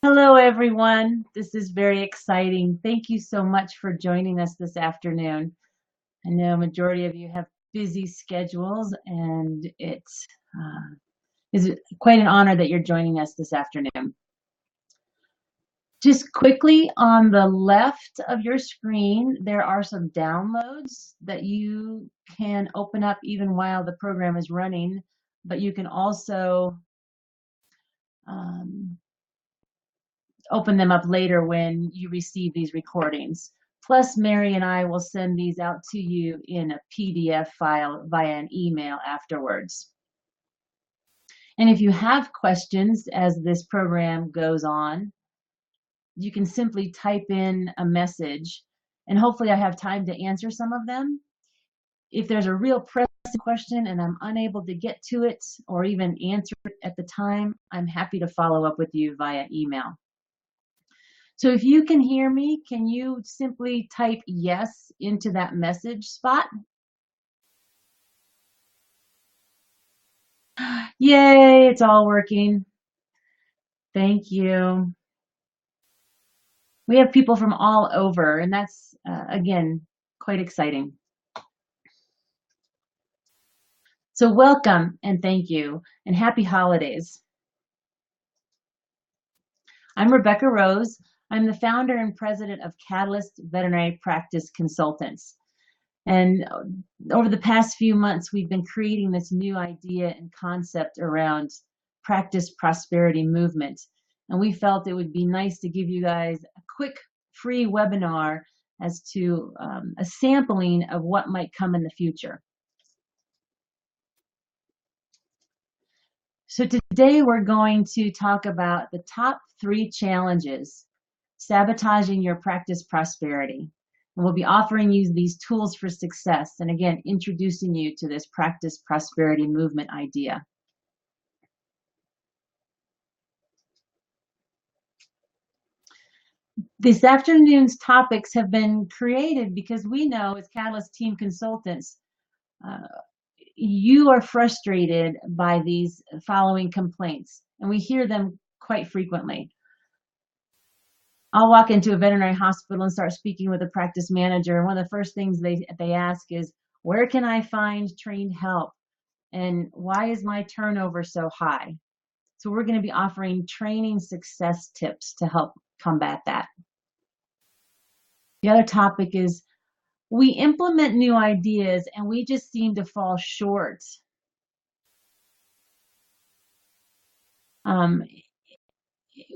Hello, everyone. This is very exciting. Thank you so much for joining us this afternoon. I know a majority of you have busy schedules, and it is quite an honor that you're joining us this afternoon. Just quickly on the left of your screen, there are some downloads that you can open up even while the program is running, but you can also um, open them up later when you receive these recordings. Plus, Mary and I will send these out to you in a PDF file via an email afterwards. And if you have questions as this program goes on, you can simply type in a message, and hopefully I have time to answer some of them. If there's a real pressing question and I'm unable to get to it or even answer it at the time, I'm happy to follow up with you via email. So if you can hear me, can you simply type yes into that message spot? Yay, it's all working. Thank you. We have people from all over, and that's, again, quite exciting. So welcome and thank you, and happy holidays. I'm Rebecca Rose. I'm the founder and president of Catalyst Veterinary Practice Consultants. And over the past few months, we've been creating this new idea and concept around practice prosperity movement. And we felt it would be nice to give you guys a quick free webinar as to a sampling of what might come in the future. So today we're going to talk about the top 3 challenges sabotaging your practice prosperity. And we'll be offering you these tools for success, and again, introducing you to this practice prosperity movement idea. This afternoon's topics have been created because we know as Catalyst team consultants, you are frustrated by these following complaints, and we hear them quite frequently. I'll walk into a veterinary hospital and start speaking with a practice manager, and one of the first things they ask is, where can I find trained help? And why is my turnover so high? So we're going to be offering training success tips to help combat that. The other topic is we implement new ideas and we just seem to fall short.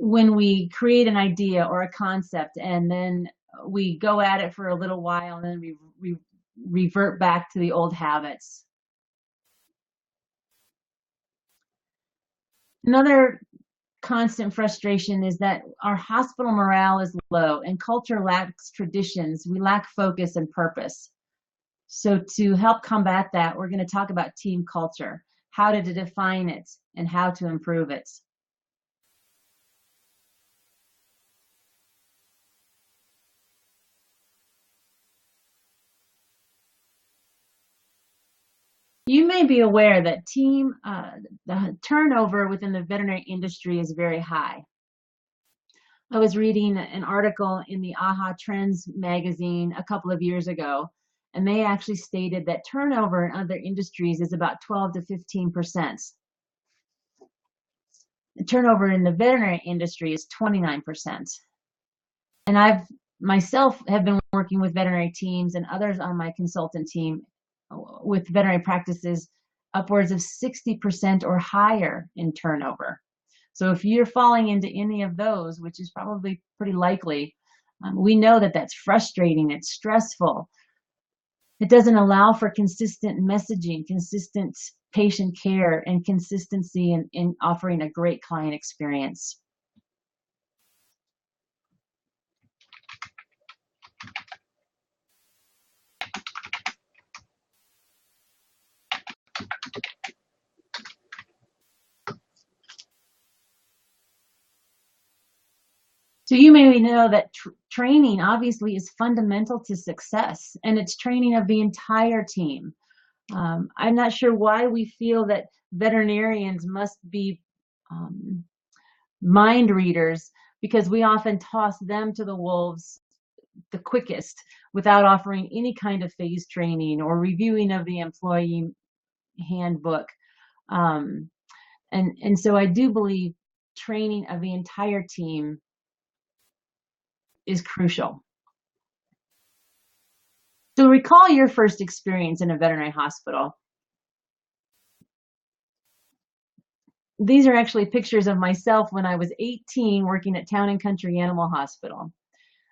When we create an idea or a concept and then we go at it for a little while and then we revert back to the old habits. Another constant frustration is that our hospital morale is low and culture lacks traditions. We lack focus and purpose. So to help combat that, we're going to talk about team culture, how to define it, and how to improve it. You may be aware that the turnover within the veterinary industry is very high. I was reading an article in the AHA Trends magazine a couple of years ago, and they actually stated that turnover in other industries is about 12 to 15%. The turnover in the veterinary industry is 29%. And I've myself have been working with veterinary teams and others on my consultant team with veterinary practices upwards of 60% or higher in turnover. So if you're falling into any of those, which is probably pretty likely, we know that that's frustrating, it's stressful. It doesn't allow for consistent messaging, consistent patient care, and consistency in offering a great client experience. So you may know that training obviously is fundamental to success, and it's training of the entire team. I'm not sure why we feel that veterinarians must be mind readers, because we often toss them to the wolves the quickest without offering any kind of phase training or reviewing of the employee handbook. Um, and so I do believe training of the entire team is crucial. So recall your first experience in a veterinary hospital. These are actually pictures of myself when I was 18 working at Town and Country Animal Hospital.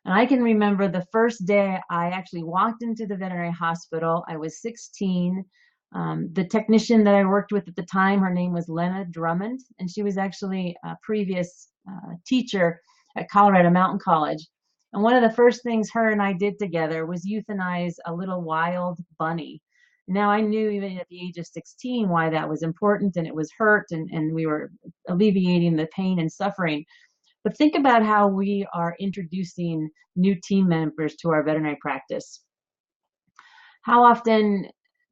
And I can remember the first day I actually walked into the veterinary hospital. I was 16. The technician that I worked with at the time, her name was Lena Drummond, and she was actually a previous teacher at Colorado Mountain College. And one of the first things her and I did together was euthanize a little wild bunny. Now I knew even at the age of 16 why that was important, and it was hurt, and we were alleviating the pain and suffering. But think about how we are introducing new team members to our veterinary practice. How often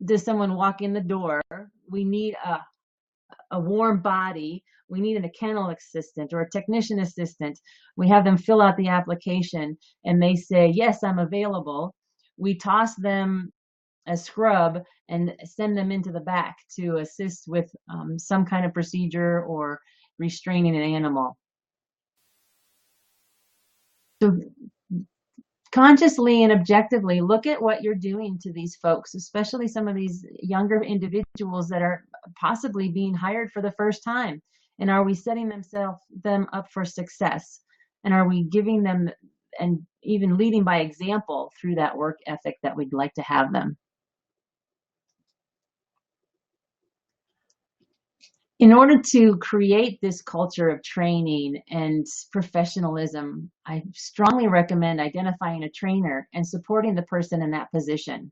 does someone walk in the door? We need a warm body. We need a kennel assistant or a technician assistant. We have them fill out the application and they say, yes, I'm available. We toss them a scrub and send them into the back to assist with some kind of procedure or restraining an animal. So consciously and objectively look at what you're doing to these folks, especially some of these younger individuals that are possibly being hired for the first time. And are we setting them up for success? And are we giving them and even leading by example through that work ethic that we'd like to have them? In order to create this culture of training and professionalism, I strongly recommend identifying a trainer and supporting the person in that position.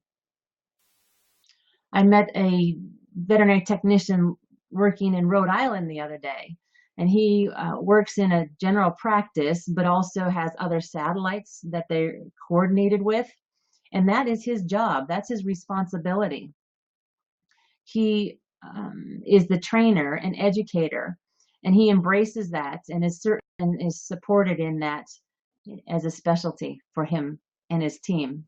I met a veterinary technician working in Rhode Island the other day, and he works in a general practice, but also has other satellites that they're coordinated with, and that is his job. That's his responsibility. He is the trainer and educator, and he embraces that and is supported in that as a specialty for him and his team.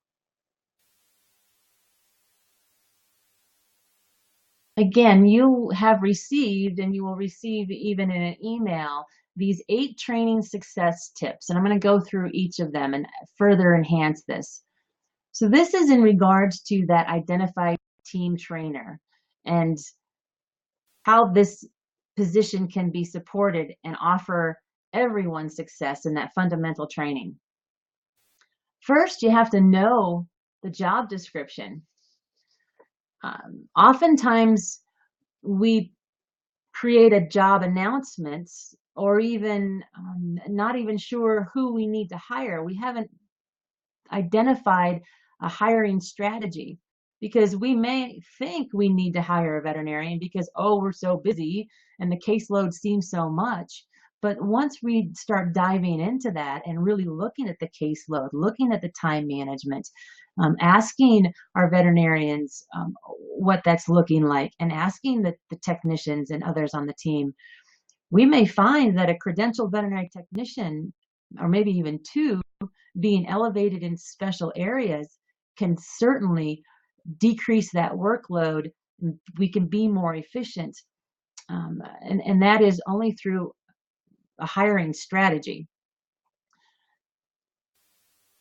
Again, you have received, and you will receive even in an email, these 8 training success tips. And I'm going to go through each of them and further enhance this. So this is in regards to that identified team trainer and how this position can be supported and offer everyone success in that fundamental training. First, you have to know the job description. Oftentimes, we create a job announcements or even not even sure who we need to hire. We haven't identified a hiring strategy because we may think we need to hire a veterinarian because, oh, we're so busy and the caseload seems so much. But once we start diving into that and really looking at the caseload, looking at the time management, asking our veterinarians what that's looking like, and asking the technicians and others on the team, we may find that a credentialed veterinary technician, or maybe even 2, being elevated in special areas can certainly decrease that workload. We can be more efficient. And that is only through a hiring strategy.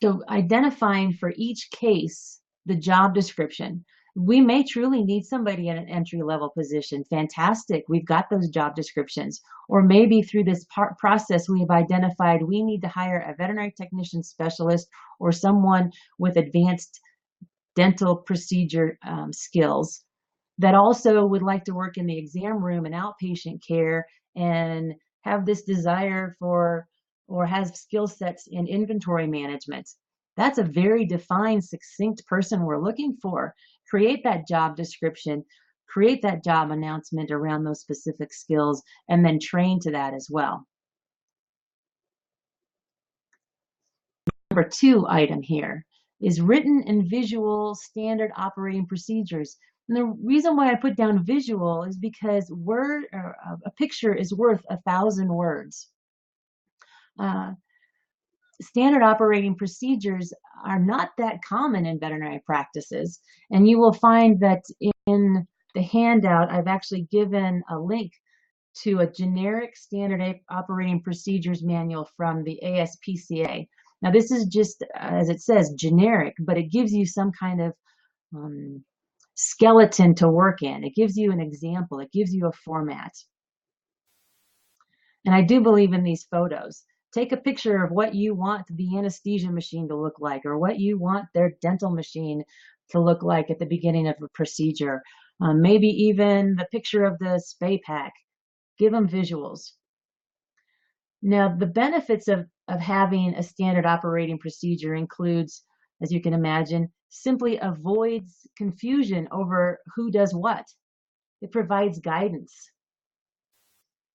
So identifying for each case the job description. We may truly need somebody in an entry-level position. Fantastic, we've got those job descriptions. Or maybe through this process, we've identified we need to hire a veterinary technician specialist or someone with advanced dental procedure skills that also would like to work in the exam room and outpatient care and have this desire for or has skill sets in inventory management. That's a very defined, succinct person we're looking for. Create that job description, create that job announcement around those specific skills, and then train to that as well. Number 2 item here is written and visual standard operating procedures. And the reason why I put down visual is because a picture is worth 1,000 words. Uh, Standard operating procedures are not that common in veterinary practices. And you will find that in the handout, I've actually given a link to a generic standard operating procedures manual from the ASPCA. Now, this is just, as it says, generic, but it gives you some kind of skeleton to work in. It gives you an example. It gives you a format. And I do believe in these photos. Take a picture of what you want the anesthesia machine to look like, or what you want their dental machine to look like at the beginning of a procedure. Maybe even the picture of the spay pack. Give them visuals. Now, the benefits of having a standard operating procedure includes, as you can imagine, simply avoids confusion over who does what. It provides guidance.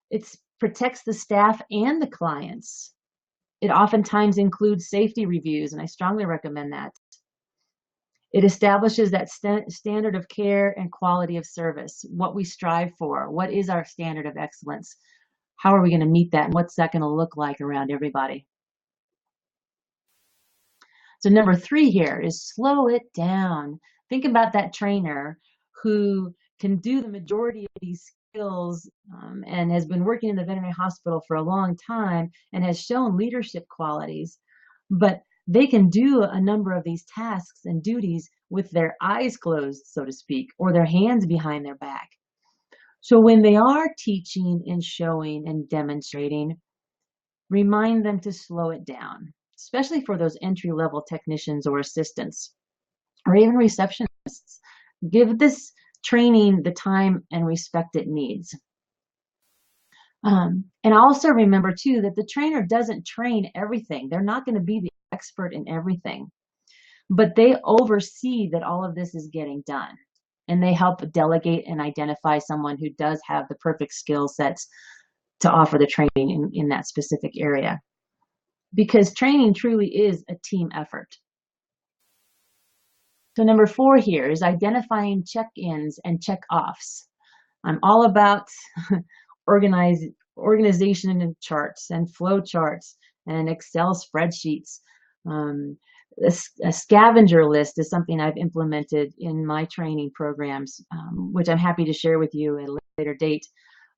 It protects the staff and the clients. It oftentimes includes safety reviews, and I strongly recommend that. It establishes that standard of care and quality of service, what we strive for, what is our standard of excellence, how are we going to meet that, and what's that going to look like around everybody. So number 3 here is slow it down. Think about that trainer who can do the majority of these skills and has been working in the veterinary hospital for a long time and has shown leadership qualities, but they can do a number of these tasks and duties with their eyes closed, so to speak, or their hands behind their back. So when they are teaching and showing and demonstrating, remind them to slow it down, especially for those entry-level technicians or assistants, or even receptionists. Give this training the time and respect it needs. And also remember, too, that the trainer doesn't train everything. They're not going to be the expert in everything, but they oversee that all of this is getting done. And they help delegate and identify someone who does have the perfect skill sets to offer the training in that specific area. Because training truly is a team effort. So number 4 here is identifying check-ins and check-offs. I'm all about organization and charts and flow charts and Excel spreadsheets. A scavenger list is something I've implemented in my training programs, which I'm happy to share with you at a later date.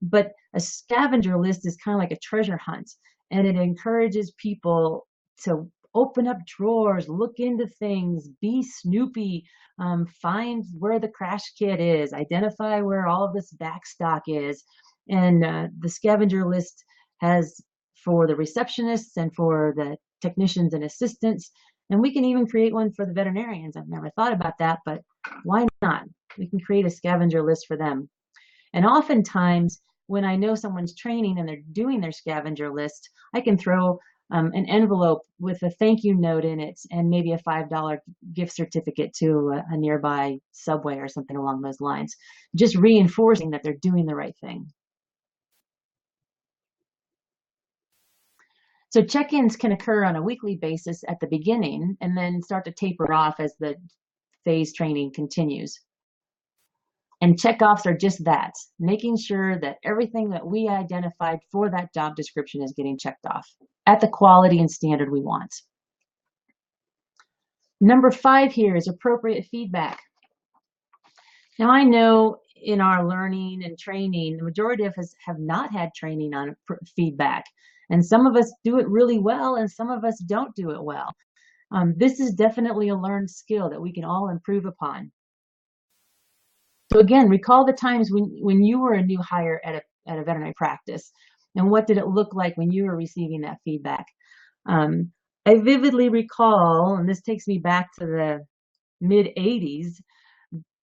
But a scavenger list is kind of like a treasure hunt, and it encourages people to open up drawers, look into things, be snoopy, find where the crash kit is, identify where all of this back stock is. And the scavenger list has for the receptionists and for the technicians and assistants. And we can even create one for the veterinarians. I've never thought about that, but why not? We can create a scavenger list for them. And oftentimes, when I know someone's training and they're doing their scavenger list, I can throw an envelope with a thank you note in it and maybe a $5 gift certificate to a nearby Subway or something along those lines, just reinforcing that they're doing the right thing. So check-ins can occur on a weekly basis at the beginning and then start to taper off as the phase training continues. And check-offs are just that, making sure that everything that we identified for that job description is getting checked off at the quality and standard we want. Number 5 here is appropriate feedback. Now, I know in our learning and training, the majority of us have not had training on feedback. And some of us do it really well, and some of us don't do it well. This is definitely a learned skill that we can all improve upon. So again, recall the times when you were a new hire at a veterinary practice, and what did it look like when you were receiving that feedback? I vividly recall, and this takes me back to the mid-'80s,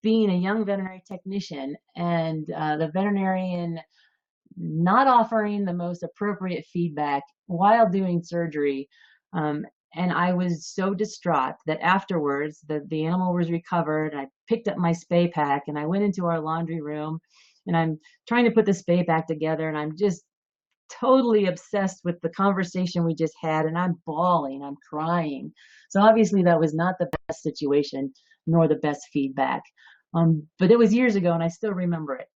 being a young veterinary technician and the veterinarian not offering the most appropriate feedback while doing surgery. And I was so distraught that afterwards the animal was recovered. I picked up my spay pack and I went into our laundry room and I'm trying to put the spay pack together, and I'm just totally obsessed with the conversation we just had, and I'm bawling, I'm crying. So obviously that was not the best situation nor the best feedback. But it was years ago and I still remember it.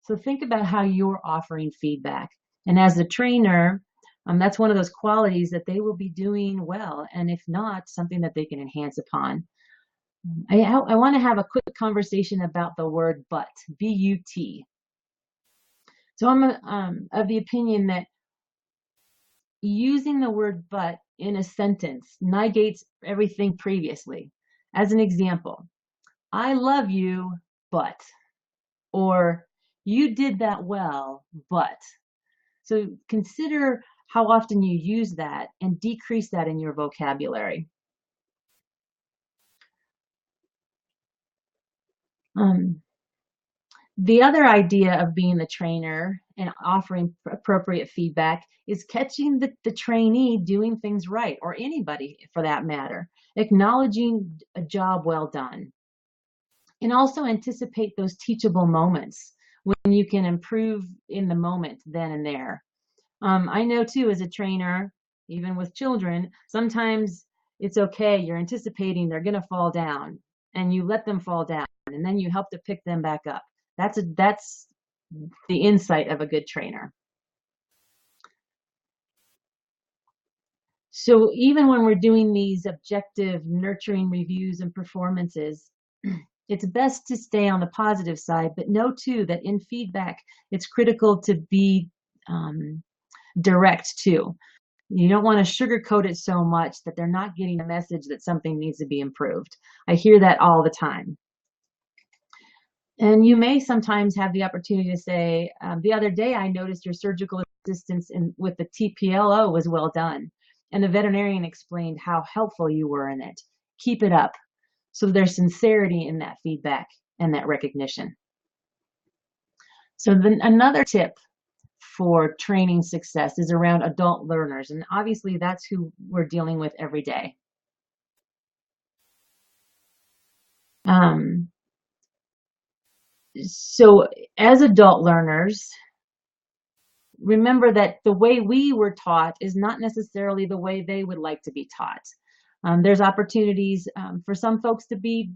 So think about how you're offering feedback. And as a trainer, That's one of those qualities that they will be doing well, and if not, something that they can enhance upon. I want to have a quick conversation about the word but, B-U-T. So I'm of the opinion that using the word but in a sentence negates everything previously. As an example, I love you, but, or you did that well, but. So consider how often you use that and decrease that in your vocabulary. The other idea of being the trainer and offering appropriate feedback is catching the trainee doing things right, or anybody for that matter, acknowledging a job well done. And also anticipate those teachable moments when you can improve in the moment then and there. I know too, as a trainer, even with children, sometimes it's okay. You're anticipating they're going to fall down and you let them fall down and then you help to pick them back up. That's the insight of a good trainer. So even when we're doing these objective nurturing reviews and performances, it's best to stay on the positive side, but know too that in feedback, it's critical to be direct too. You don't want to sugarcoat it so much that they're not getting a message that something needs to be improved. I hear that all the time. And you may sometimes have the opportunity to say, the other day I noticed your surgical assistance with the TPLO was well done. And the veterinarian explained how helpful you were in it. Keep it up. So there's sincerity in that feedback and that recognition. So then another tip for training success is around adult learners. And obviously that's who we're dealing with every day. So as adult learners, remember that the way we were taught is not necessarily the way they would like to be taught. There's opportunities for some folks to be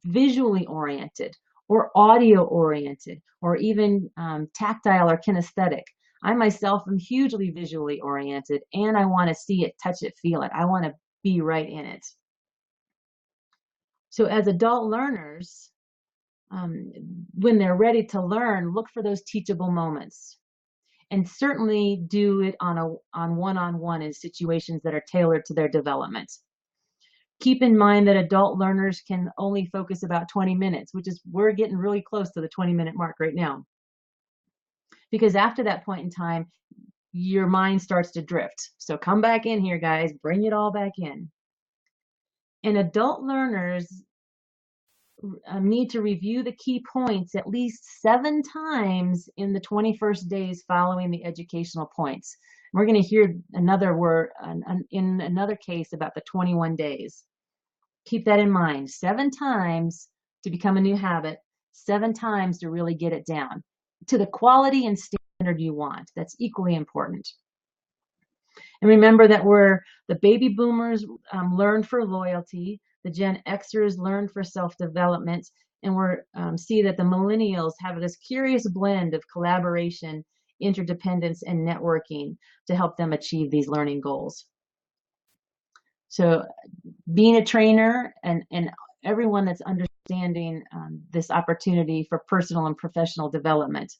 visually oriented or audio oriented or even tactile or kinesthetic. I myself am hugely visually oriented and I want to see it, touch it, feel it. I want to be right in it. So as adult learners, when they're ready to learn, look for those teachable moments. And certainly do it on one-on-one in situations that are tailored to their development. Keep in mind that adult learners can only focus about 20 minutes, which is, we're getting really close to the 20-minute mark right now. Because after that point in time, your mind starts to drift. So come back in here, guys, bring it all back in. And adult learners need to review the key points at least 7 times in the 21st days following the educational points. We're going to hear another word in another case about the 21 days. Keep that in mind. 7 times to become a new habit, 7 times to really get it down to the quality and standard you want. That's equally important. And remember that the baby boomers learn for loyalty, the Gen Xers learn for self-development, and we're see that the millennials have this curious blend of collaboration, interdependence, and networking to help them achieve these learning goals. So being a trainer and everyone that's understanding this opportunity for personal and professional development,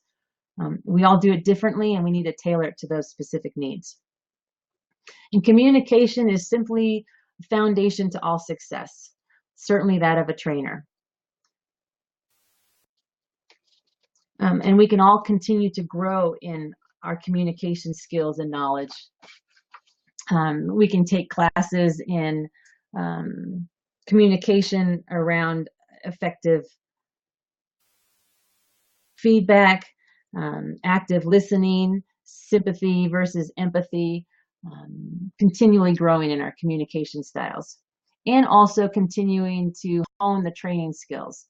we all do it differently and we need to tailor it to those specific needs. And communication is simply foundation to all success, certainly that of a trainer. And we can all continue to grow in our communication skills and knowledge. We can take classes in communication around effective feedback, active listening, sympathy versus empathy, continually growing in our communication styles, and also continuing to hone the training skills.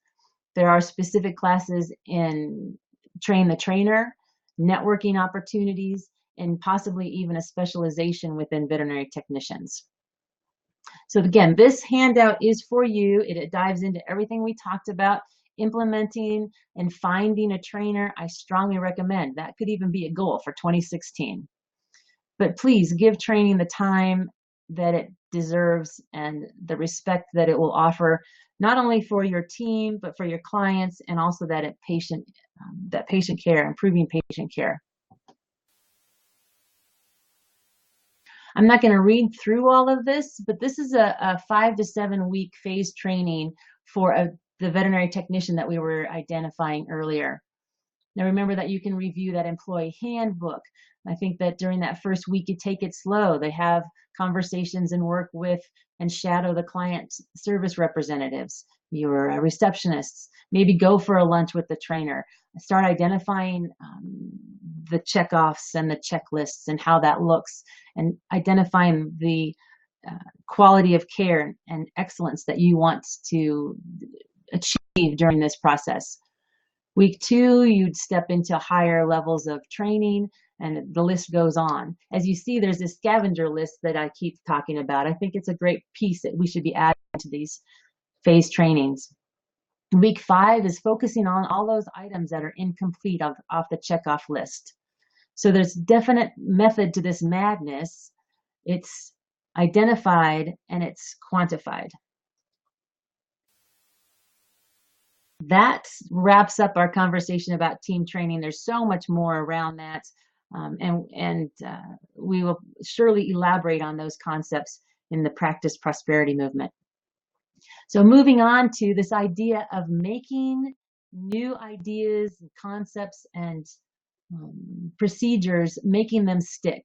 There are specific classes in train the trainer, networking opportunities, and possibly even a specialization within veterinary technicians. So again, this handout is for you. It dives into everything we talked about. Implementing and finding a trainer, I strongly recommend. That could even be a goal for 2016. But please give training the time that it deserves and the respect that it will offer, not only for your team, but for your clients, and also that patient care, improving patient care. I'm not going to read through all of this, but this is a 5 to 7 week phase training for the veterinary technician that we were identifying earlier. Now remember that you can review that employee handbook. I think that during that first week, you take it slow. They have conversations and work with and shadow the client service representatives, your receptionists. Maybe go for a lunch with the trainer. Start identifying the checkoffs and the checklists and how that looks, and identifying the quality of care and excellence that you want to achieve during this process. Week 2, you'd step into higher levels of training, and the list goes on. As you see, there's this scavenger list that I keep talking about. I think it's a great piece that we should be adding to these phase trainings. Week 5 is focusing on all those items that are incomplete off the checkoff list. So there's definite method to this madness. It's identified and it's quantified. That wraps up our conversation about team training. There's so much more around that, and we will surely elaborate on those concepts in the Practice Prosperity movement. So moving on to this idea of making new ideas, concepts, and procedures, making them stick.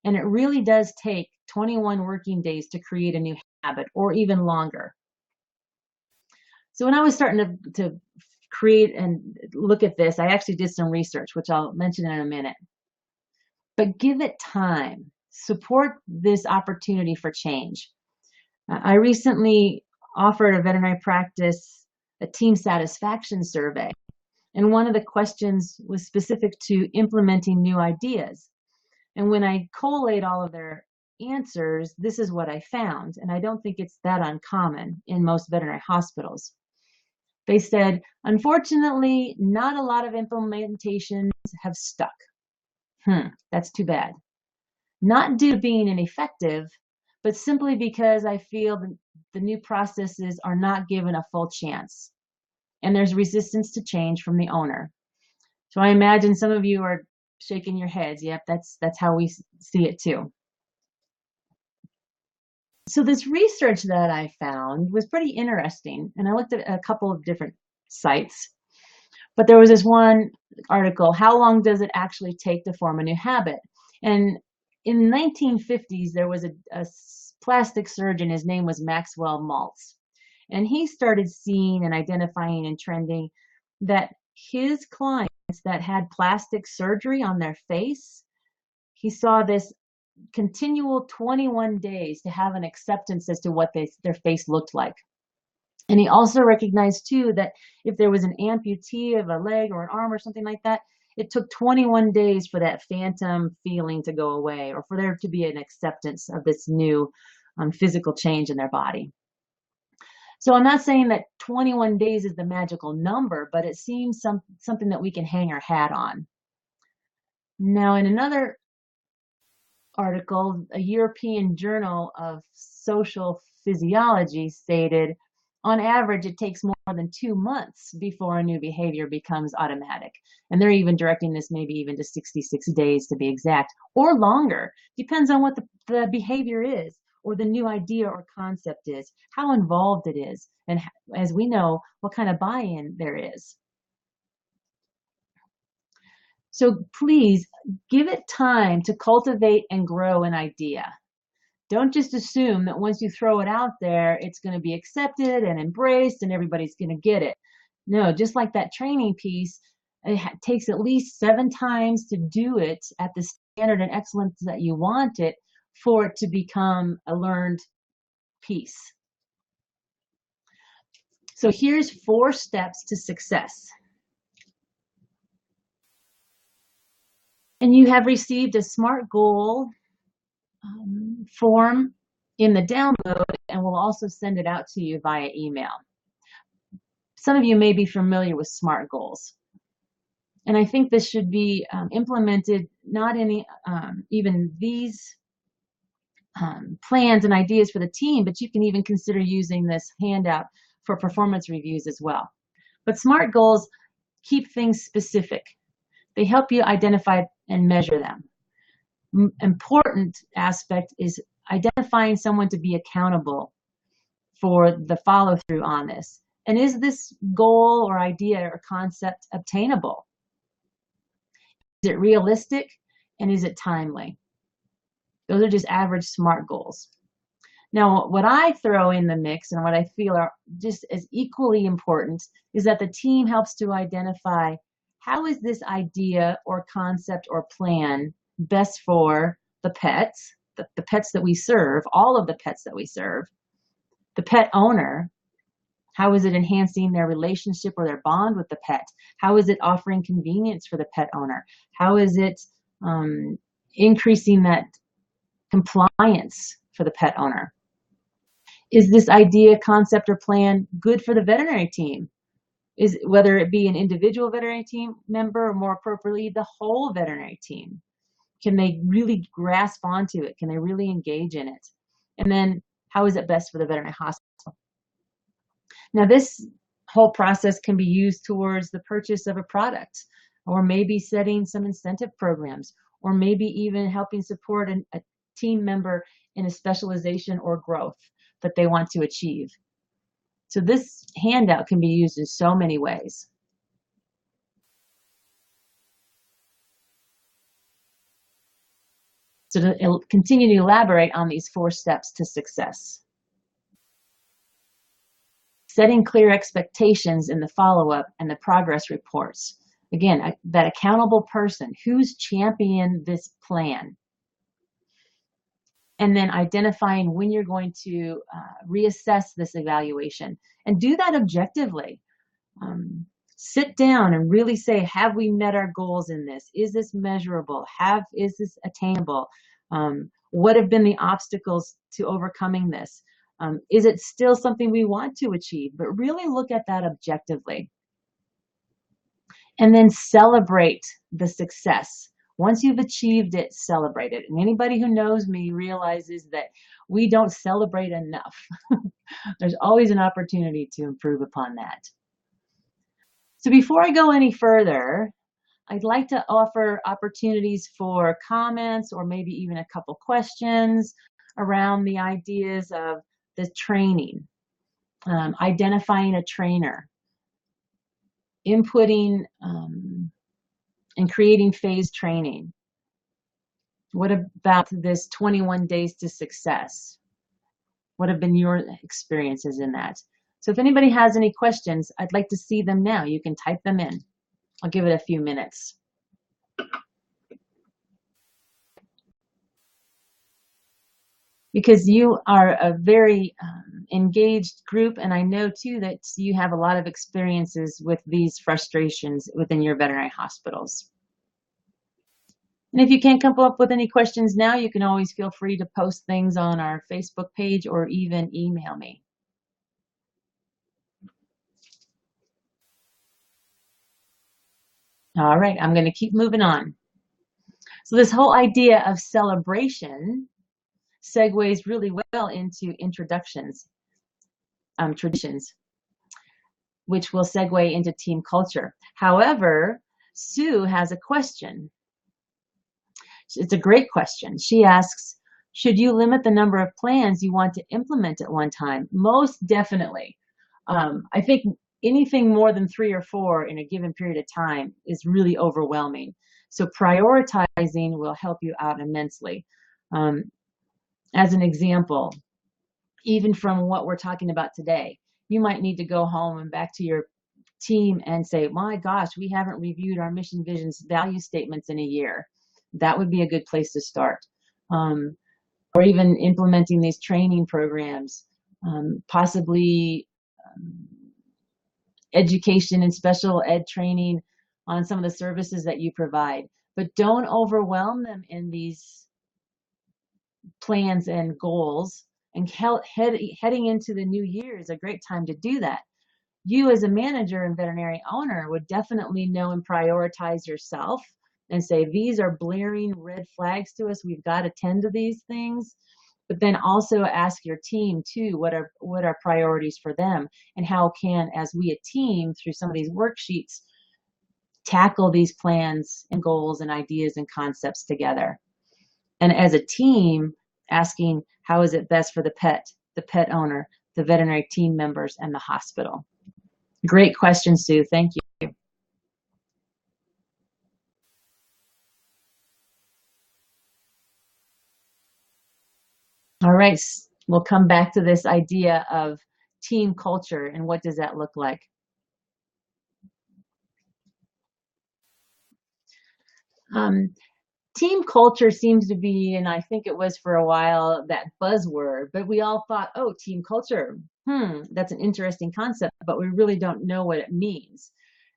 And it really does take 21 working days to create a new habit, or even longer. So when I was starting to create and look at this, I actually did some research, which I'll mention in a minute. But give it time. Support this opportunity for change. I recently offered a veterinary practice a team satisfaction survey, and one of the questions was specific to implementing new ideas. And when I collate all of their answers, this is what I found, and I don't think it's that uncommon in most veterinary hospitals. They said, unfortunately, not a lot of implementations have stuck. That's too bad. Not due to being ineffective, but simply because I feel the new processes are not given a full chance. And there's resistance to change from the owner. So I imagine some of you are shaking your heads. Yep, that's how we see it too. So this research that I found was pretty interesting, and I looked at a couple of different sites. But there was this one article, how long does it actually take to form a new habit? And in the 1950s, there was a plastic surgeon, his name was Maxwell Maltz. And he started seeing and identifying and trending that his clients that had plastic surgery on their face, he saw this continual 21 days to have an acceptance as to what their face looked like. And he also recognized too that if there was an amputee of a leg or an arm or something like that, it took 21 days for that phantom feeling to go away, or for there to be an acceptance of this new physical change in their body. So I'm not saying that 21 days is the magical number, but it seems something that we can hang our hat on. Now, in another article, a European Journal of Social Physiology stated, on average, it takes more than 2 months before a new behavior becomes automatic. And they're even directing this maybe even to 66 days to be exact, or longer. Depends on what the behavior is, or the new idea or concept is, how involved it is, and as we know, what kind of buy-in there is. So please give it time to cultivate and grow an idea. Don't just assume that once you throw it out there, it's going to be accepted and embraced and everybody's going to get it. No, just like that training piece, it takes at least 7 times to do it at the standard and excellence that you want it for it to become a learned piece. So here's 4 steps to success. And you have received a SMART goal form in the download, and we'll also send it out to you via email. Some of you may be familiar with SMART goals. And I think this should be implemented not in even these plans and ideas for the team, but you can even consider using this handout for performance reviews as well. But SMART goals keep things specific. They help you identify and measure them. Important aspect is identifying someone to be accountable for the follow through on this. And is this goal or idea or concept obtainable? Is it realistic? And is it timely? Those are just average SMART goals. Now, what I throw in the mix and what I feel are just as equally important is that the team helps to identify how is this idea or concept or plan best for the pets, the pets that we serve, all of the pets that we serve, the pet owner. How is it enhancing their relationship or their bond with the pet? How is it offering convenience for the pet owner? How is it increasing that compliance for the pet owner? Is this idea, concept, or plan good for the veterinary team? Is whether it be an individual veterinary team member or more appropriately the whole veterinary team? Can they really grasp onto it? Can they really engage in it? And then how is it best for the veterinary hospital? Now this whole process can be used towards the purchase of a product, or maybe setting some incentive programs, or maybe even helping support a team member in a specialization or growth that they want to achieve. So this handout can be used in so many ways. So to continue to elaborate on these 4 steps to success. Setting clear expectations in the follow-up and the progress reports. Again, that accountable person who's championing this plan. And then identifying when you're going to reassess this evaluation, and do that objectively. Sit down and really say, have we met our goals in this? Is this measurable? Is this attainable? What have been the obstacles to overcoming this? Is it still something we want to achieve? But really look at that objectively. And then celebrate the success. Once you've achieved it, celebrate it. And anybody who knows me realizes that we don't celebrate enough. There's always an opportunity to improve upon that. So before I go any further, I'd like to offer opportunities for comments or maybe even a couple questions around the ideas of the training, identifying a trainer, inputting and creating phased training. What about this 21 days to success? What have been your experiences in that? So if anybody has any questions, I'd like to see them now. You can type them in. I'll give it a few minutes. Because you are a very engaged group, and I know too that you have a lot of experiences with these frustrations within your veterinary hospitals. And if you can't come up with any questions now, you can always feel free to post things on our Facebook page or even email me. All right, I'm going to keep moving on. So this whole idea of celebration segues really well into introductions, traditions, which will segue into team culture. However, Sue has a question. It's a great question. She asks, should you limit the number of plans you want to implement at one time? Most definitely. I think anything more than 3 or 4 in a given period of time is really overwhelming. So prioritizing will help you out immensely. As an example, even from what we're talking about today, you might need to go home and back to your team and say, my gosh, we haven't reviewed our mission, visions, value statements in a year. That would be a good place to start. Or even implementing these training programs, possibly education and special ed training on some of the services that you provide. But don't overwhelm them in these plans and goals. And heading into the new year is a great time to do that. you as a manager and veterinary owner would definitely know and prioritize yourself and say, these are blaring red flags to us. We've got to tend to these things. But then also ask your team too, what are priorities for them, and how can, as we a team, through some of these worksheets, tackle these plans and goals and ideas and concepts together. And as a team, asking how is it best for the pet owner, the veterinary team members, and the hospital. Great question, Sue. Thank you. All right, we'll come back to this idea of team culture and what does that look like. Team culture seems to be, and I think it was for a while, that buzzword, but we all thought, oh, team culture, that's an interesting concept, but we really don't know what it means.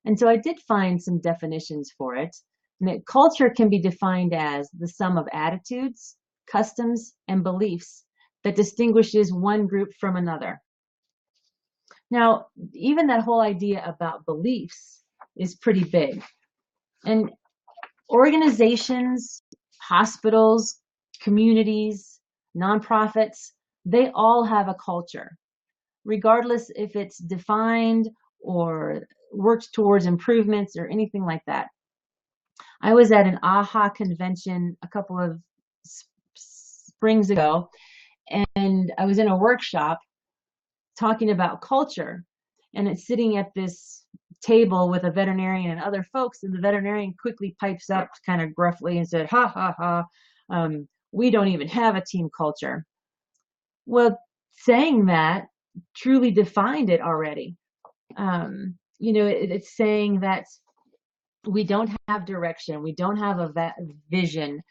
And so I did find some definitions for it. And that culture can be defined as the sum of attitudes, customs, and beliefs that distinguishes one group from another. Now, even that whole idea about beliefs is pretty big. And organizations, hospitals, communities, nonprofits, they all have a culture, regardless if it's defined or works towards improvements or anything like that. I was at an AHA convention a couple of springs ago, and I was in a workshop talking about culture, and it's sitting at this table with a veterinarian and other folks, and the veterinarian quickly pipes up kind of gruffly and said, ha ha ha, we don't even have a team culture. Well, saying that truly defined it already. It's saying that we don't have direction, we don't have a vision,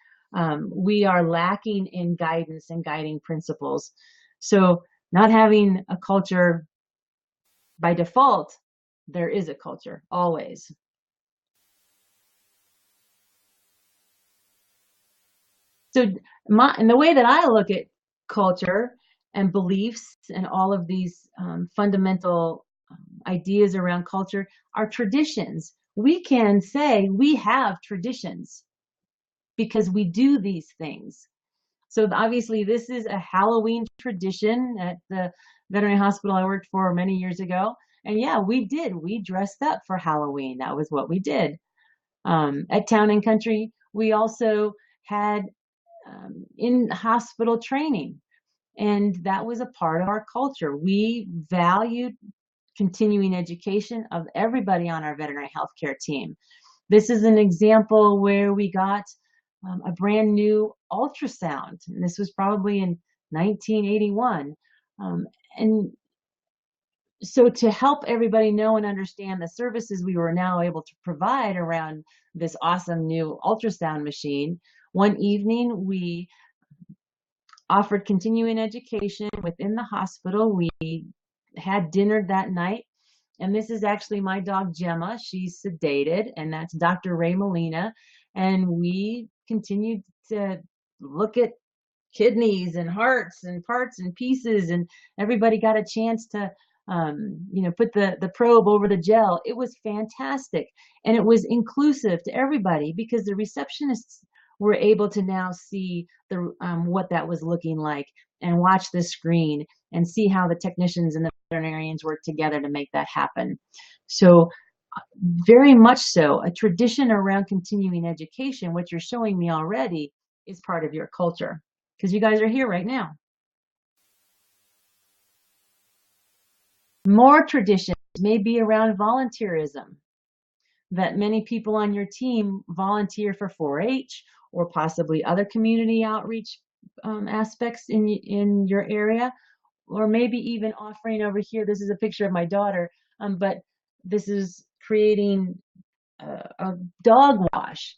we are lacking in guidance and guiding principles. So not having a culture by default, there is a culture always. So and the way that I look at culture and beliefs and all of these fundamental ideas around culture are traditions. We can say we have traditions because we do these things. So obviously this is a Halloween tradition at the veterinary hospital I worked for many years ago. And yeah, we dressed up for Halloween. That was what we did. At Town and Country, we also had in hospital training, and that was a part of our culture. We valued continuing education of everybody on our veterinary healthcare team. This is an example where we got a brand new ultrasound, and this was probably in 1981. And so to help everybody know and understand the services we were now able to provide around this awesome new ultrasound machine, one evening we offered continuing education within the hospital. We had dinner that night, and this is actually my dog Gemma. She's sedated, and that's Dr. Ray Molina. And we continued to look at kidneys and hearts and parts and pieces, and everybody got a chance to put the probe over the gel. It was fantastic, and it was inclusive to everybody because the receptionists were able to now see the what that was looking like and watch the screen and see how the technicians and the veterinarians work together to make that happen. So very much so, a tradition around continuing education, what you're showing me already, is part of your culture because you guys are here right now. More traditions may be around volunteerism, that many people on your team volunteer for 4-H or possibly other community outreach aspects in your area, or maybe even offering over here. This is a picture of my daughter, but this is creating a dog wash.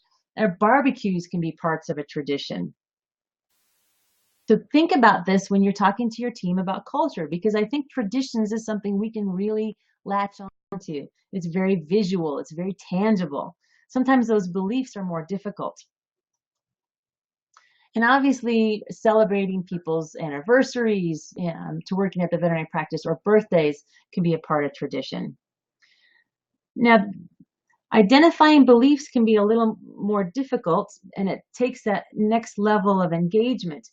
Barbecues can be parts of a tradition. So think about this when you're talking to your team about culture, because I think traditions is something we can really latch onto. It's very visual, it's very tangible. Sometimes those beliefs are more difficult. And obviously, celebrating people's anniversaries to working at the veterinary practice or birthdays can be a part of tradition. Now, identifying beliefs can be a little more difficult, and it takes that next level of engagement.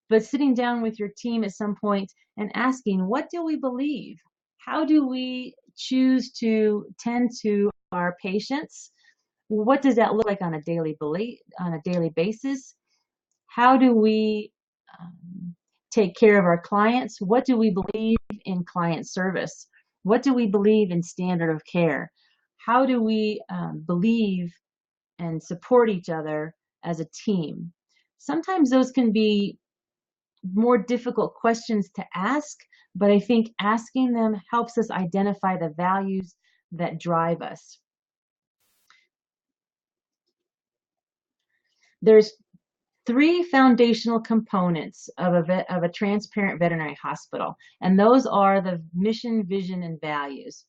But sitting down with your team at some point and asking, what do we believe? How do we choose to tend to our patients? What does that look like on a daily basis? How do we take care of our clients? What do we believe in client service? What do we believe in standard of care? How do we believe and support each other as a team? Sometimes those can be more difficult questions to ask, but I think asking them helps us identify the values that drive us. There's three foundational components of a transparent veterinary hospital, and those are the mission, vision, and values.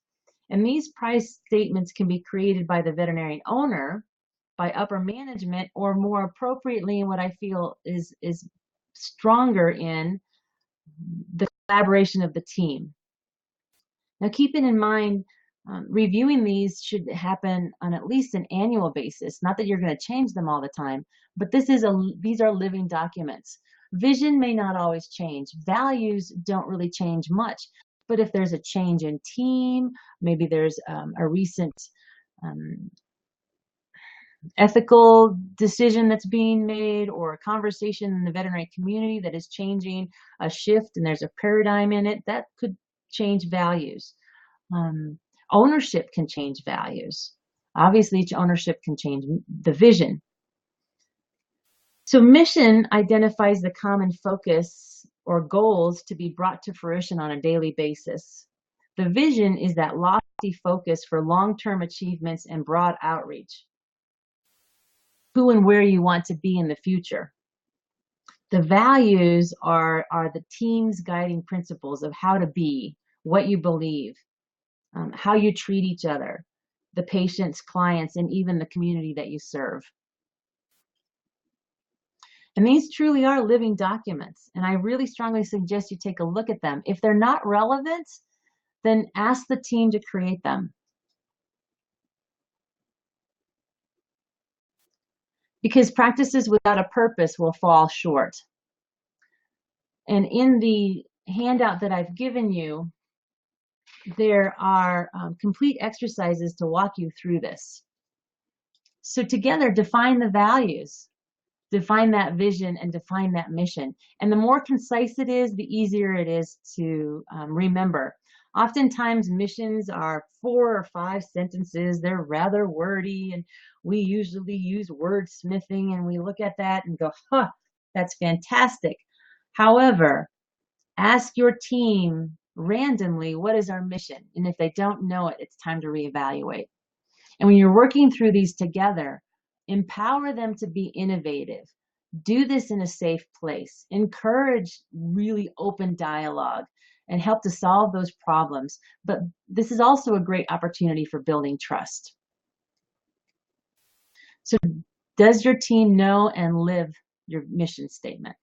And these price statements can be created by the veterinarian owner, by upper management, or more appropriately, what I feel is stronger in the collaboration of the team. Now, keeping in mind, reviewing these should happen on at least an annual basis. Not that you're going to change them all the time, but these are living documents. Vision may not always change. Values don't really change much. But if there's a change in team, maybe there's a recent ethical decision that's being made, or a conversation in the veterinary community that is changing, a shift, and there's a paradigm in it, that could change values. Ownership can change values. Obviously, each ownership can change the vision. So mission identifies the common focus or goals to be brought to fruition on a daily basis. The vision is that lofty focus for long-term achievements and broad outreach. Who and where you want to be in the future. The values are the team's guiding principles of how to be, what you believe, how you treat each other, the patients, clients, and even the community that you serve. And these truly are living documents, and I really strongly suggest you take a look at them. If they're not relevant, then ask the team to create them. Because practices without a purpose will fall short. And in the handout that I've given you, there are complete exercises to walk you through this. So together, define the values, define that vision, and define that mission. And the more concise it is, the easier it is to remember. Oftentimes, missions are 4 or 5 sentences. They're rather wordy, and we usually use wordsmithing, and we look at that and go, huh, that's fantastic. However, ask your team randomly, what is our mission? And if they don't know it, it's time to reevaluate. And when you're working through these together, empower them to be innovative. Do this in a safe place. Encourage really open dialogue and help to solve those problems. But this is also a great opportunity for building trust. So does your team know and live your mission statement?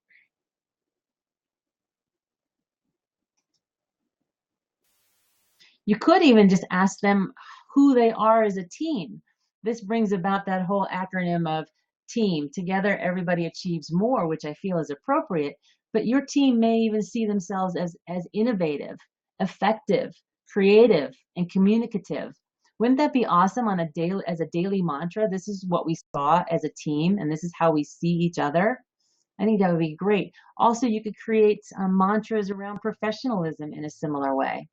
You could even just ask them who they are as a team. This brings about that whole acronym of team. Together, everybody achieves more, which I feel is appropriate. But your team may even see themselves as innovative, effective, creative, and communicative. Wouldn't that be awesome on as a daily mantra? This is what we saw as a team, and this is how we see each other. I think that would be great. Also, you could create mantras around professionalism in a similar way.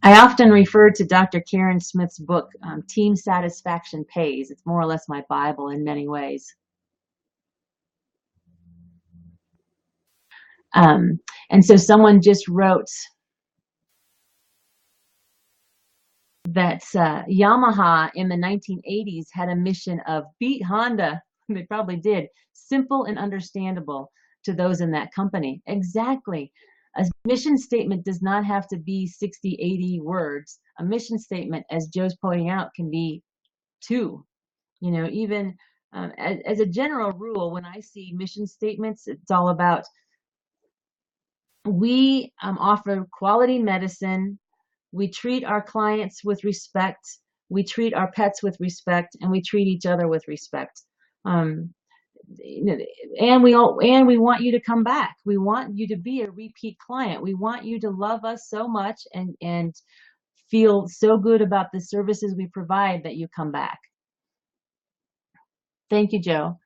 I often refer to Dr. Karen Smith's book, Team Satisfaction Pays. It's more or less my Bible in many ways. And so someone just wrote that Yamaha in the 1980s had a mission of beat Honda. They probably did. Simple and understandable to those in that company. Exactly. A mission statement does not have to be 60, 80 words. A mission statement, as Joe's pointing out, can be 2, Even as a general rule, when I see mission statements, it's all about we offer quality medicine, we treat our clients with respect, we treat our pets with respect, and we treat each other with respect. Um, and we want you to come back. We want you to be a repeat client. We want you to love us so much and feel so good about the services we provide that you come back. Thank you, Joe.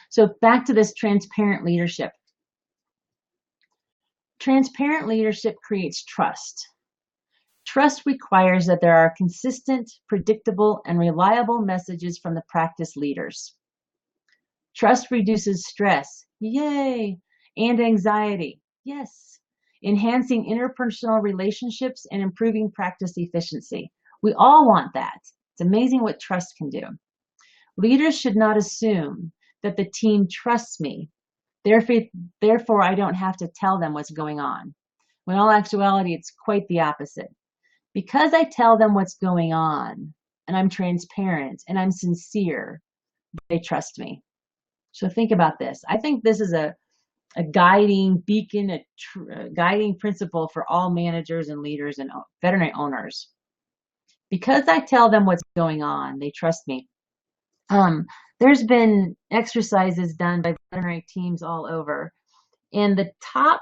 So back to this transparent leadership. Transparent leadership creates trust. Trust requires that there are consistent, predictable, and reliable messages from the practice leaders. Trust reduces stress, yay, and anxiety, yes, enhancing interpersonal relationships and improving practice efficiency. We all want that. It's amazing what trust can do. Leaders should not assume that the team trusts me. Therefore, I don't have to tell them what's going on. When in all actuality, it's quite the opposite. Because I tell them what's going on, and I'm transparent, and I'm sincere, they trust me. So think about this. I think this is a guiding beacon, a guiding principle for all managers and leaders and veterinary owners. Because I tell them what's going on, they trust me. There's been exercises done by veterinary teams all over, and the top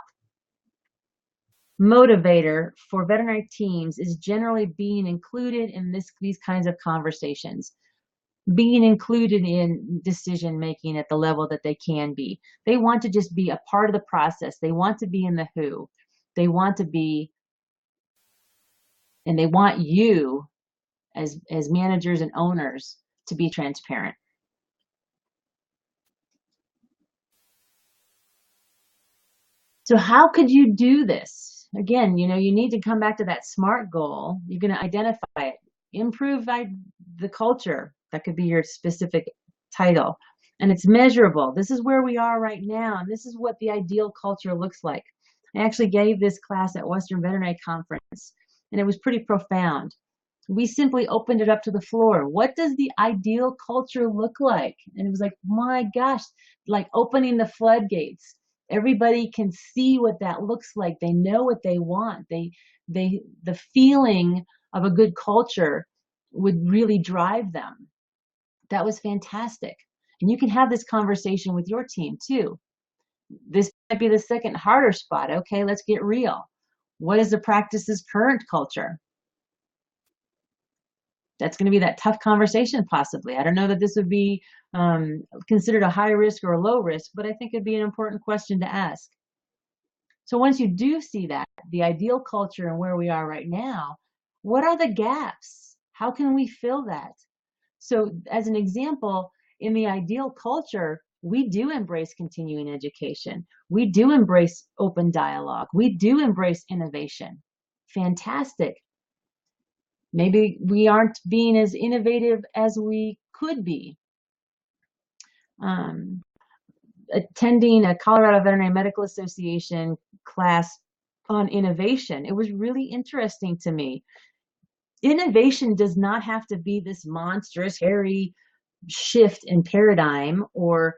motivator for veterinary teams is generally being included in these kinds of conversations, being included in decision making at the level that they can be. They want to just be a part of the process. They want to be in the who. They want to be, and they want you as managers and owners to be transparent. So how could you do this? Again, you need to come back to that SMART goal. You're going to identify it, improve the culture. That could be your specific title. And it's measurable. This is where we are right now. And this is what the ideal culture looks like. I actually gave this class at Western Veterinary Conference, and it was pretty profound. We simply opened it up to the floor. What does the ideal culture look like? And it was like, my gosh, like opening the floodgates. Everybody can see what that looks like. They know what they want. The feeling of a good culture would really drive them. That was fantastic. And you can have this conversation with your team too. This might be the second harder spot. Okay, let's get real. What is the practice's current culture? That's going to be that tough conversation possibly. I don't know that this would be considered a high risk or a low risk, but I think it'd be an important question to ask. So once you do see that, the ideal culture and where we are right now, what are the gaps? How can we fill that? So as an example, in the ideal culture, we do embrace continuing education. We do embrace open dialogue. We do embrace innovation. Fantastic. Maybe we aren't being as innovative as we could be. Attending a Colorado Veterinary Medical Association class on innovation, it was really interesting to me. Innovation does not have to be this monstrous, hairy shift in paradigm or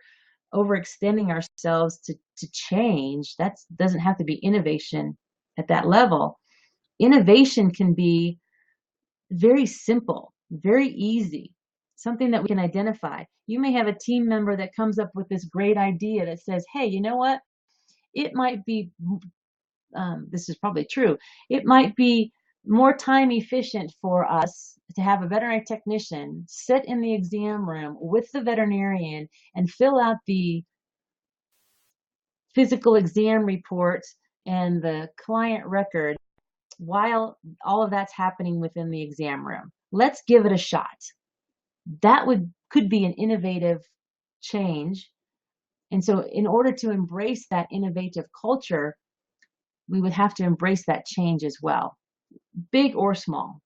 overextending ourselves to change. That doesn't have to be innovation at that level. Innovation can be very simple, very easy, something that we can identify. You may have a team member that comes up with this great idea that says, hey, you know what? It might be, this is probably true, it might be more time efficient for us to have a veterinary technician sit in the exam room with the veterinarian and fill out the physical exam report and the client record while all of that's happening within the exam room. Let's give it a shot. That could be an innovative change. And so in order to embrace that innovative culture, we would have to embrace that change as well, big or small.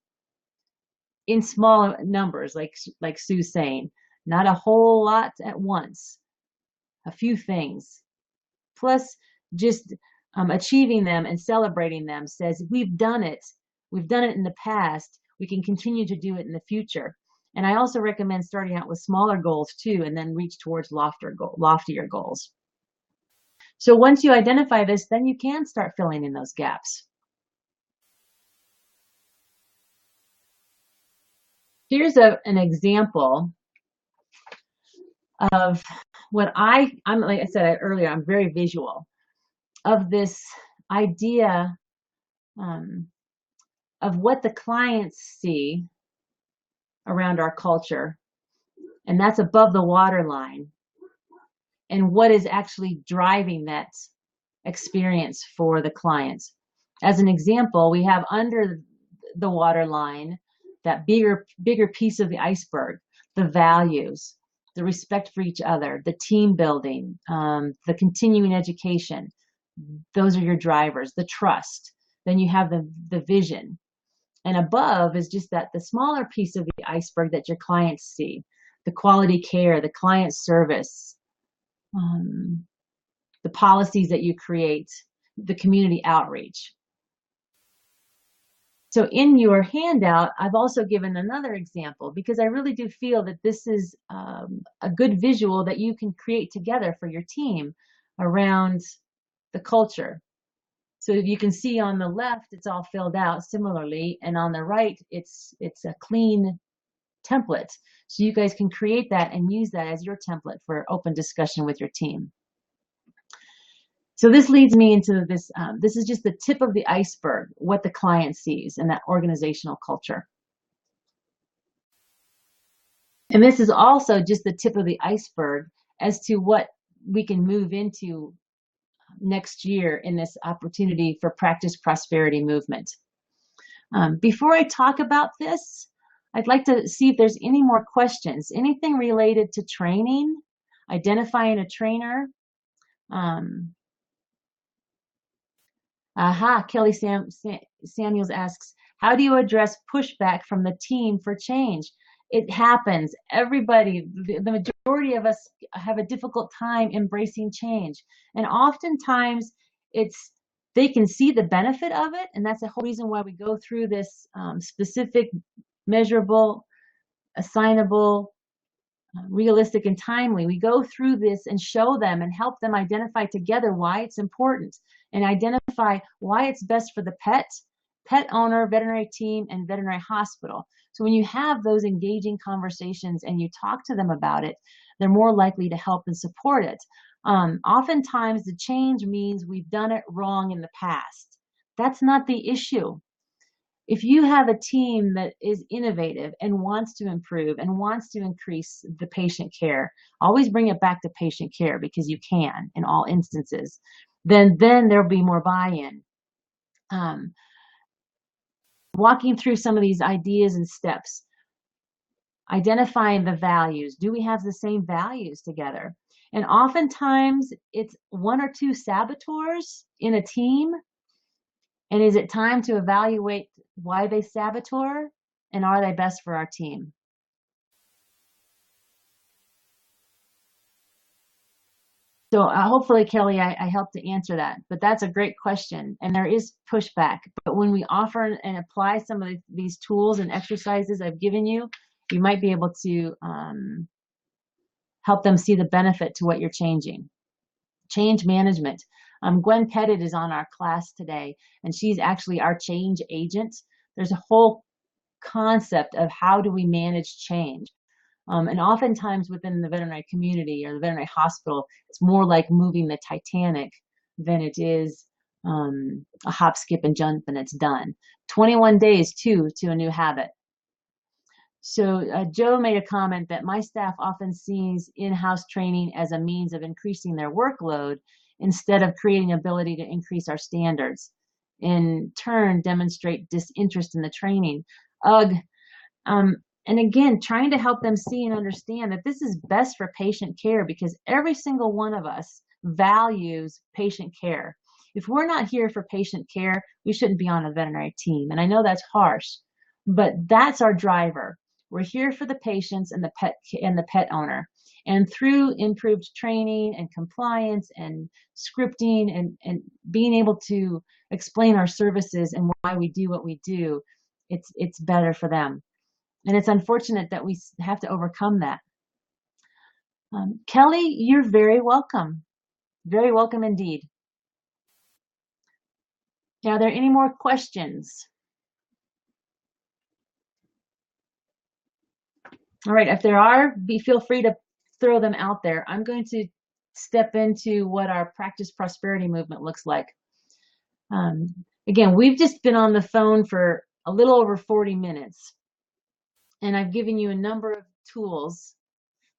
In small numbers, like Sue's saying, not a whole lot at once, a few things. Plus, just achieving them and celebrating them says, we've done it. We've done it in the past. We can continue to do it in the future. And I also recommend starting out with smaller goals too, and then reach towards loftier goals. So once you identify this, then you can start filling in those gaps. Here's an example of what I'm like I said earlier, I'm very visual, of this idea of what the clients see around our culture, and that's above the waterline, and what is actually driving that experience for the clients. As an example, we have under the waterline that bigger piece of the iceberg, the values, the respect for each other, the team building, the continuing education. Those are your drivers, the trust. Then you have the vision. And above is just that the smaller piece of the iceberg that your clients see, the quality care, the client service, the policies that you create, the community outreach. So in your handout, I've also given another example because I really do feel that this is a good visual that you can create together for your team around the culture. So you can see on the left, it's all filled out similarly, and on the right, it's a clean template. So you guys can create that and use that as your template for open discussion with your team. So this leads me into this. This is just the tip of the iceberg, what the client sees in that organizational culture. And this is also just the tip of the iceberg as to what we can move into next year in this opportunity for practice prosperity movement. Before I talk about this, I'd like to see if there's any more questions, anything related to training, identifying a trainer. Kelly Samuels asks, how do you address pushback from the team for change? It happens. Everybody, the majority of us have a difficult time embracing change. And oftentimes they can see the benefit of it. And that's the whole reason why we go through this specific, measurable, assignable, realistic and timely. We go through this and show them and help them identify together why it's important and identify why it's best for the pet owner, veterinary team, and veterinary hospital. So when you have those engaging conversations and you talk to them about it, they're more likely to help and support it. Oftentimes the change means we've done it wrong in the past. That's not the issue. If you have a team that is innovative and wants to improve and wants to increase the patient care, always bring it back to patient care because you can in all instances, then there'll be more buy-in. Walking through some of these ideas and steps, identifying the values. Do we have the same values together? And oftentimes it's one or two saboteurs in a team. And is it time to evaluate why they saboteur and are they best for our team? So hopefully, Kelly, I helped to answer that, but that's a great question. And there is pushback. But when we offer and apply some of these tools and exercises I've given you, you might be able to help them see the benefit to what you're changing. Change management. Gwen Pettit is on our class today, and she's actually our change agent. There's a whole concept of how do we manage change. And oftentimes within the veterinary community or the veterinary hospital, it's more like moving the Titanic than it is a hop, skip, and jump, and it's done. 21 days, too, to a new habit. So Joe made a comment that my staff often sees in-house training as a means of increasing their workload instead of creating ability to increase our standards. In turn, demonstrate disinterest in the training. Ugh. And again, trying to help them see and understand that this is best for patient care because every single one of us values patient care. If we're not here for patient care, we shouldn't be on a veterinary team. And I know that's harsh, but that's our driver. We're here for the patients and the pet owner. And through improved training and compliance and scripting and being able to explain our services and why we do what we do, it's better for them. And it's unfortunate that we have to overcome that. Kelly, you're very welcome. Very welcome indeed. Are there any more questions? All right, if there are, feel free to throw them out there. I'm going to step into what our practice prosperity movement looks like. Again, we've just been on the phone for a little over 40 minutes, and I've given you a number of tools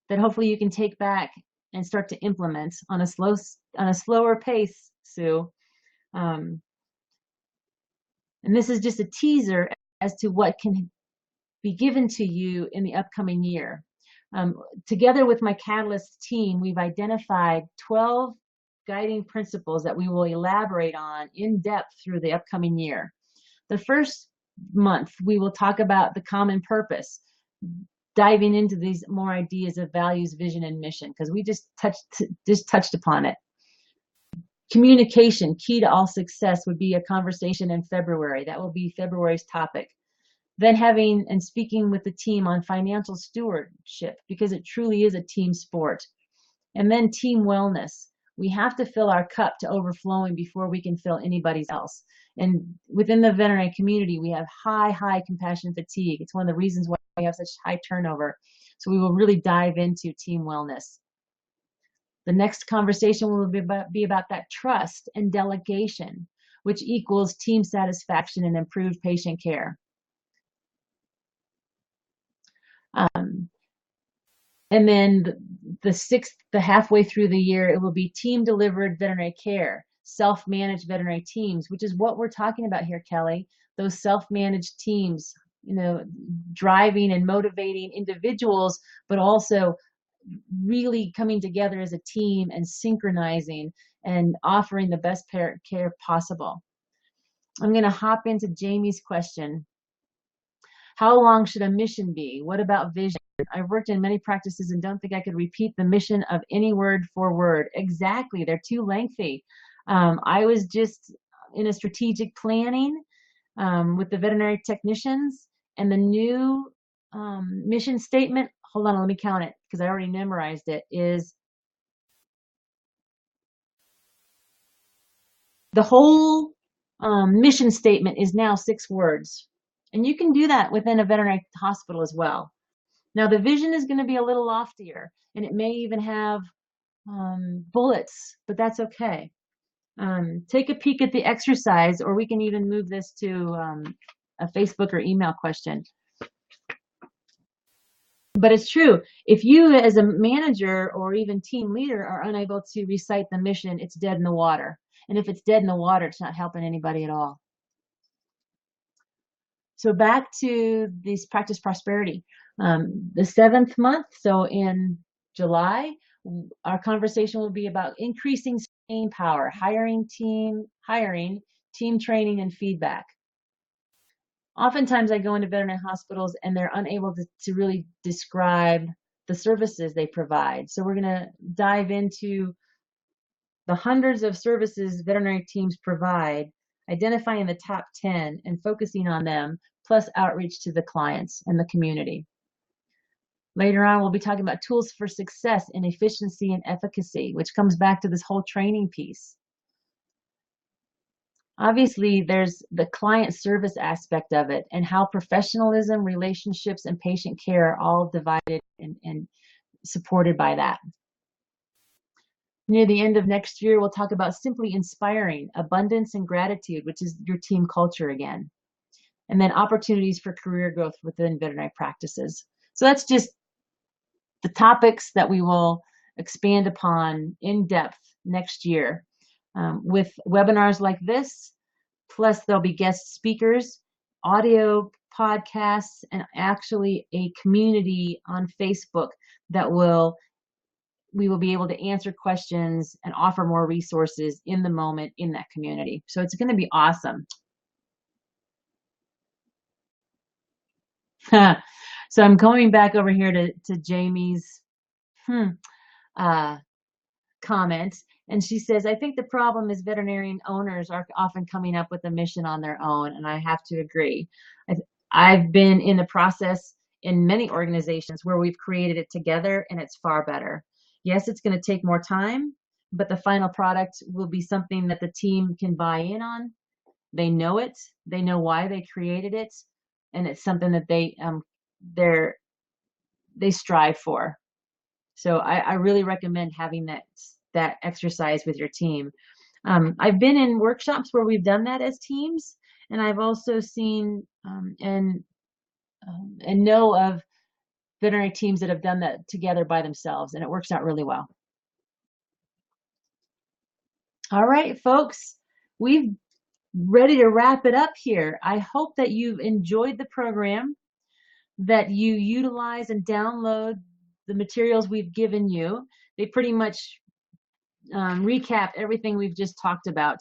that hopefully you can take back and start to implement on a slower pace, Sue. And this is just a teaser as to what can be given to you in the upcoming year. Together with my Catalyst team, we've identified 12 guiding principles that we will elaborate on in depth through the upcoming year. The first month, we will talk about the common purpose, diving into these more ideas of values, vision, and mission, because we just touched upon it. Communication, key to all success, would be a conversation in February. That will be February's topic. Then having and speaking with the team on financial stewardship, because it truly is a team sport. And then team wellness. We have to fill our cup to overflowing before we can fill anybody's else. And within the veterinary community, we have high compassion fatigue. It's one of the reasons why we have such high turnover. So we will really dive into team wellness. The next conversation will be about that trust and delegation, which equals team satisfaction and improved patient care. And then the halfway through the year, it will be team delivered veterinary care, self-managed veterinary teams, which is what we're talking about here, Kelly. Those self-managed teams, driving and motivating individuals, but also really coming together as a team and synchronizing and offering the best care possible. I'm going to hop into Jamie's question. How long should a mission be? What about vision? I've worked in many practices and don't think I could repeat the mission of any word for word. Exactly. They're too lengthy. I was just in a strategic planning with the veterinary technicians, and the new mission statement, hold on, let me count it because I already memorized it, is the whole mission statement is now 6 words. And you can do that within a veterinary hospital as well. Now, the vision is going to be a little loftier, and it may even have bullets, but that's okay. Take a peek at the exercise, or we can even move this to a Facebook or email question. But it's true. If you as a manager or even team leader are unable to recite the mission, it's dead in the water. And if it's dead in the water, it's not helping anybody at all. So back to this practice prosperity. The 7th month, so in July, our conversation will be about increasing staying power, hiring, team training, and feedback. Oftentimes I go into veterinary hospitals and they're unable to really describe the services they provide. So we're going to dive into the hundreds of services veterinary teams provide, identifying the top 10 and focusing on them, plus outreach to the clients and the community. Later on, we'll be talking about tools for success in efficiency and efficacy, which comes back to this whole training piece. Obviously, there's the client service aspect of it and how professionalism, relationships, and patient care are all divided and supported by that. Near the end of next year, we'll talk about simply inspiring abundance and gratitude, which is your team culture again. And then opportunities for career growth within veterinary practices. So that's just the topics that we will expand upon in depth next year with webinars like this, plus there'll be guest speakers, audio podcasts, and actually a community on Facebook that we will be able to answer questions and offer more resources in the moment in that community. So it's going to be awesome. So I'm going back over here to Jamie's uh, comments. And she says, I think the problem is veterinarian owners are often coming up with a mission on their own. And I have to agree. I've been in the process in many organizations where we've created it together and it's far better. Yes, it's going to take more time, but the final product will be something that the team can buy in on. They know it, they know why they created it, and it's something that they're they strive for. So I really recommend having that exercise with your team. I've been in workshops where we've done that as teams, and I've also seen and know of veterinary teams that have done that together by themselves, and it works out really well. All right, folks, we've ready to wrap it up here. I hope that you've enjoyed the program, that you utilize and download the materials we've given you. They pretty much recap everything we've just talked about.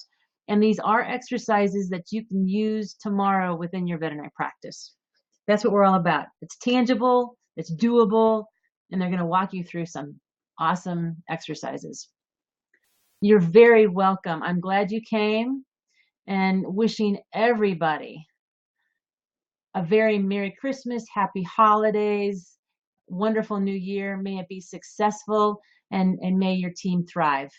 And these are exercises that you can use tomorrow within your veterinary practice. That's what we're all about. It's tangible, it's doable, and they're going to walk you through some awesome exercises. You're very welcome. I'm glad you came, and wishing everybody a very Merry Christmas, Happy Holidays, wonderful New Year. May it be successful, and may your team thrive.